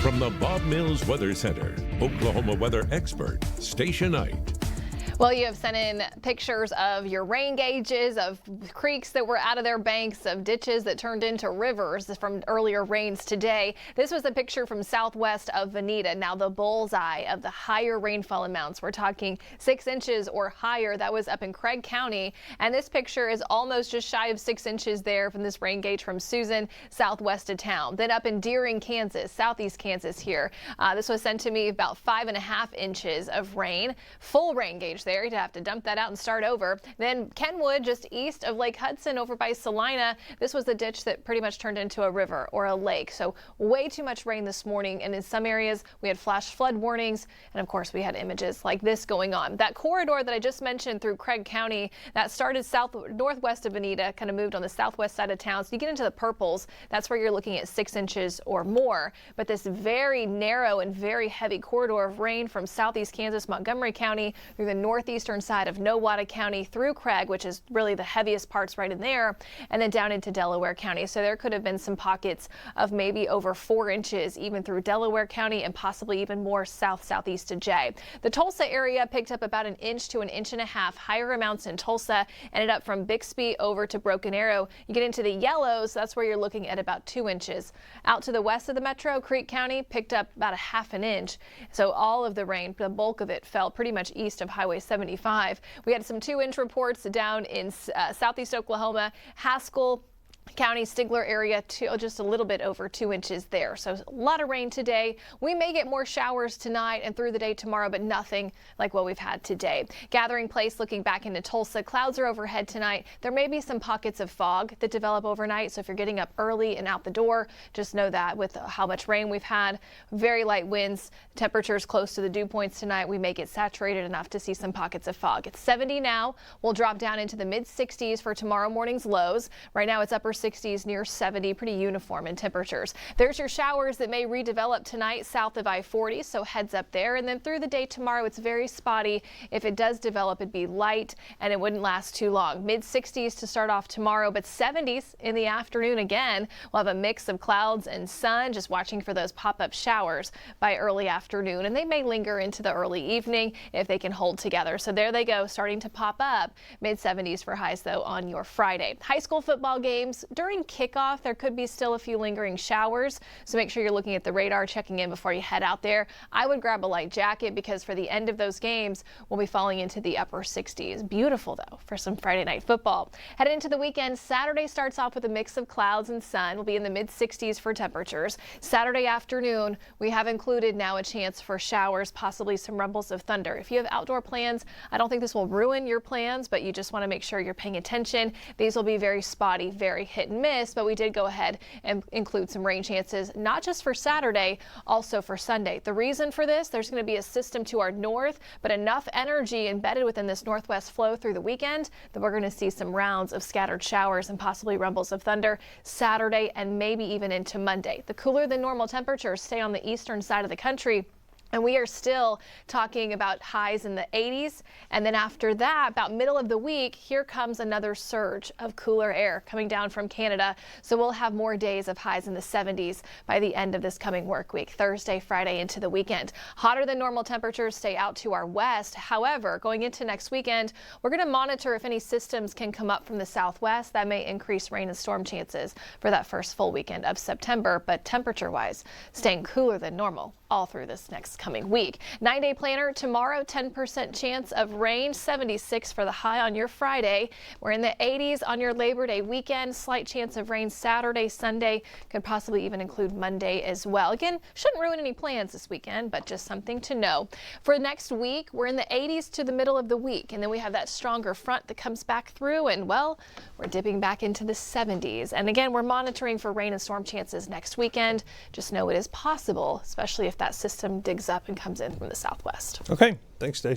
From the Bob Mills Weather Center, Oklahoma weather expert Stacia Knight. Well, you have sent in pictures of your rain gauges, of creeks that were out of their banks, of ditches that turned into rivers from earlier rains today. This was a picture from southwest of Veneta. Now the bullseye of the higher rainfall amounts. We're talking 6 inches or higher. That was up in Craig County. And this picture is almost just shy of 6 inches there from this rain gauge from Susan, southwest of town. Then up in Deering, Kansas, southeast Kansas here. This was sent to me about 5.5 inches of rain. Full rain gauge there. You'd have to dump that out and start over. Then Kenwood, just east of Lake Hudson over by Salina. This was a ditch that pretty much turned into a river or a lake. So way too much rain this morning. And in some areas we had flash flood warnings. And of course we had images like this going on. That corridor that I just mentioned through Craig County that started northwest of Veneta, kind of moved on the southwest side of town. So you get into the purples. That's where you're looking at 6 inches or more. But this very narrow and very heavy corridor of rain from southeast Kansas, Montgomery County through the northeastern side of Nowata County through Craig, which is really the heaviest parts right in there, and then down into Delaware County. So there could have been some pockets of maybe over 4 inches even through Delaware County and possibly even more southeast to Jay. The Tulsa area picked up about 1 inch to 1.5 inches. Higher amounts in Tulsa, ended up from Bixby over to Broken Arrow. You get into the yellows, that's where you're looking at about 2 inches. Out to the west of the metro, Creek County picked up about 1/2 inch. So all of the rain, the bulk of it, fell pretty much east of Highway 75. We had some 2-inch reports down in southeast Oklahoma, Haskell County, Stigler area, just a little bit over 2 inches there. So a lot of rain today. We may get more showers tonight and through the day tomorrow, but nothing like what we've had today. Gathering place looking back into Tulsa. Clouds are overhead tonight. There may be some pockets of fog that develop overnight. So if you're getting up early and out the door, just know that with how much rain we've had, very light winds, temperatures close to the dew points tonight, we may get saturated enough to see some pockets of fog. It's 70 now. We'll drop down into the mid 60s for tomorrow morning's lows. Right now it's upper 60s, near 70, pretty uniform in temperatures. There's your showers that may redevelop tonight south of I-40, so heads up there. And then through the day tomorrow, it's very spotty. If it does develop, it'd be light and it wouldn't last too long. Mid 60s to start off tomorrow, but 70s in the afternoon again. We'll have a mix of clouds and sun, just watching for those pop-up showers by early afternoon, and they may linger into the early evening if they can hold together. So there they go, starting to pop up. Mid 70s for highs though on your Friday. High school football games. During kickoff, there could be still a few lingering showers, so make sure you're looking at the radar, checking in before you head out there. I would grab a light jacket because for the end of those games, we'll be falling into the upper 60s. Beautiful though for some Friday night football. Headed into the weekend, Saturday starts off with a mix of clouds and sun. We'll be in the mid 60s for temperatures. Saturday afternoon, we have included now a chance for showers, possibly some rumbles of thunder. If you have outdoor plans, I don't think this will ruin your plans, but you just want to make sure you're paying attention. These will be very spotty, very hit and miss, but we did go ahead and include some rain chances, not just for Saturday, also for Sunday. The reason for this, there's going to be a system to our north, but enough energy embedded within this northwest flow through the weekend that we're going to see some rounds of scattered showers and possibly rumbles of thunder Saturday and maybe even into Monday. The cooler than normal temperatures stay on the eastern side of the country. And we are still talking about highs in the 80s. And then after that, about middle of the week, here comes another surge of cooler air coming down from Canada. So we'll have more days of highs in the 70s by the end of this coming work week, Thursday, Friday into the weekend. Hotter than normal temperatures stay out to our west. However, going into next weekend, we're going to monitor if any systems can come up from the southwest. That may increase rain and storm chances for that first full weekend of September. But temperature wise, staying cooler than normal all through this next coming week. 9-day planner tomorrow, 10% chance of rain, 76 for the high on your Friday. We're in the 80s on your Labor Day weekend. Slight chance of rain Saturday, Sunday, could possibly even include Monday as well. Again, shouldn't ruin any plans this weekend, but just something to know. For next week, we're in the 80s to the middle of the week, and then we have that stronger front that comes back through, and well, we're dipping back into the 70s. And again, we're monitoring for rain and storm chances next weekend. Just know it is possible, especially if that system digs up and comes in from the southwest. Okay, thanks, Stacia.